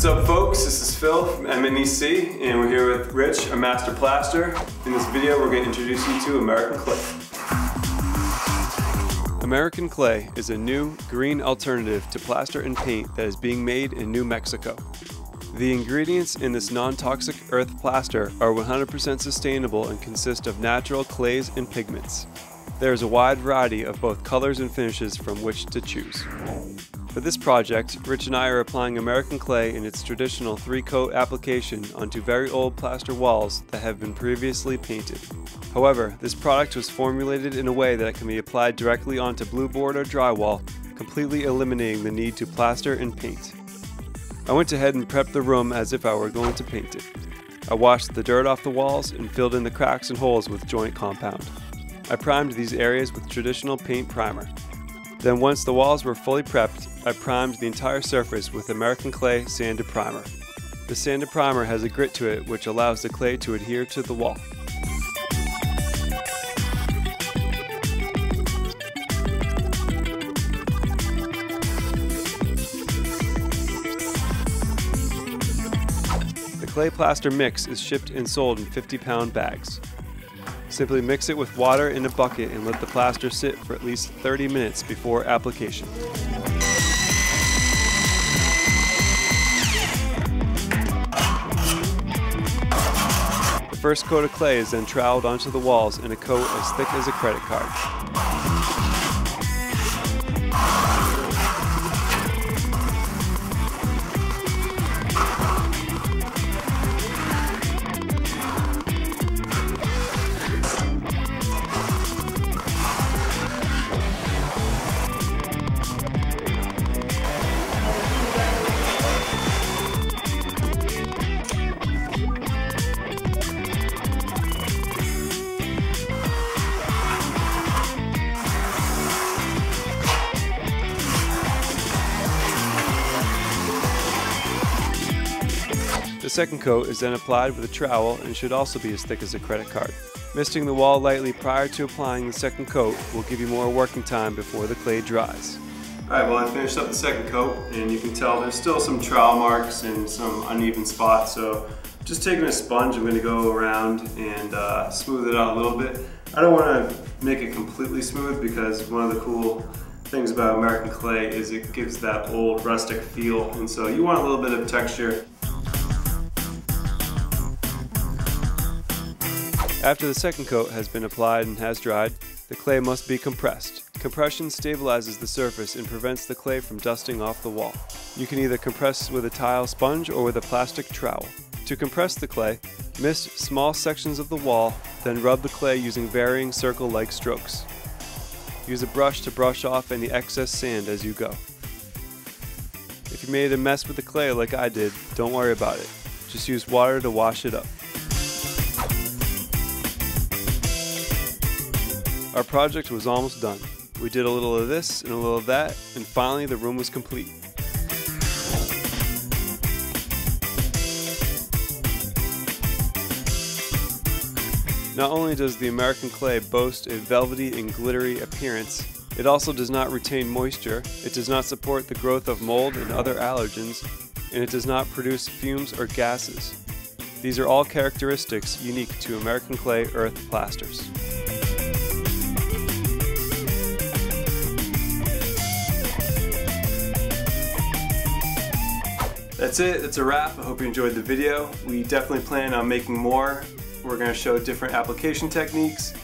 What's up folks, this is Phil from MNEC and we're here with Rich, a master plaster. In this video we're going to introduce you to American clay. American clay is a new green alternative to plaster and paint that is being made in New Mexico. The ingredients in this non-toxic earth plaster are 100% sustainable and consist of natural clays and pigments. There is a wide variety of both colors and finishes from which to choose. For this project, Rich and I are applying American clay in its traditional 3-coat application onto very old plaster walls that have been previously painted. However, this product was formulated in a way that it can be applied directly onto blueboard or drywall, completely eliminating the need to plaster and paint. I went ahead and prepped the room as if I were going to paint it. I washed the dirt off the walls and filled in the cracks and holes with joint compound. I primed these areas with traditional paint primer. Then once the walls were fully prepped, I primed the entire surface with American clay sanded primer. The sanded primer has a grit to it which allows the clay to adhere to the wall. The clay plaster mix is shipped and sold in 50-pound bags. Simply mix it with water in a bucket and let the plaster sit for at least 30 minutes before application. The first coat of clay is then troweled onto the walls in a coat as thick as a credit card. The second coat is then applied with a trowel and should also be as thick as a credit card. Misting the wall lightly prior to applying the second coat will give you more working time before the clay dries. Alright, well I finished up the second coat and you can tell there's still some trowel marks and some uneven spots, so just taking a sponge I'm going to go around and smooth it out a little bit. I don't want to make it completely smooth because one of the cool things about American clay is it gives that old rustic feel, and so you want a little bit of texture. After the second coat has been applied and has dried, the clay must be compressed. Compression stabilizes the surface and prevents the clay from dusting off the wall. You can either compress with a tile sponge or with a plastic trowel. To compress the clay, mist small sections of the wall, then rub the clay using varying circle-like strokes. Use a brush to brush off any excess sand as you go. If you made a mess with the clay like I did, don't worry about it. Just use water to wash it up. Our project was almost done. We did a little of this and a little of that, and finally the room was complete. Not only does the American clay boast a velvety and glittery appearance, it also does not retain moisture, it does not support the growth of mold and other allergens, and it does not produce fumes or gases. These are all characteristics unique to American clay earth plasters. That's it, that's a wrap. I hope you enjoyed the video. We definitely plan on making more. We're going to show different application techniques,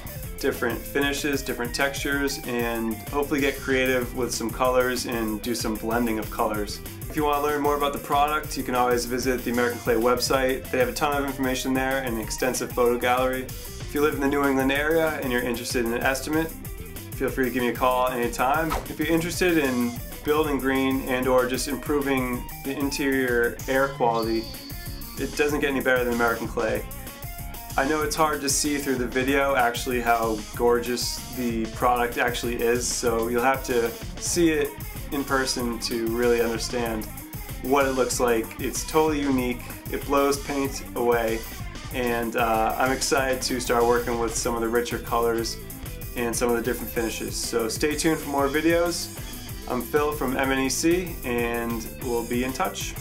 different finishes, different textures, and hopefully get creative with some colors and do some blending of colors. If you want to learn more about the product, you can always visit the American Clay website. They have a ton of information there and an extensive photo gallery. If you live in the New England area and you're interested in an estimate, feel free to give me a call anytime. If you're interested in building green and or just improving the interior air quality, it doesn't get any better than American clay. I know it's hard to see through the video actually how gorgeous the product actually is, so you'll have to see it in person to really understand what it looks like. It's totally unique, it blows paint away, and I'm excited to start working with some of the richer colors and some of the different finishes. So stay tuned for more videos. I'm Phil from MNEC, and we'll be in touch.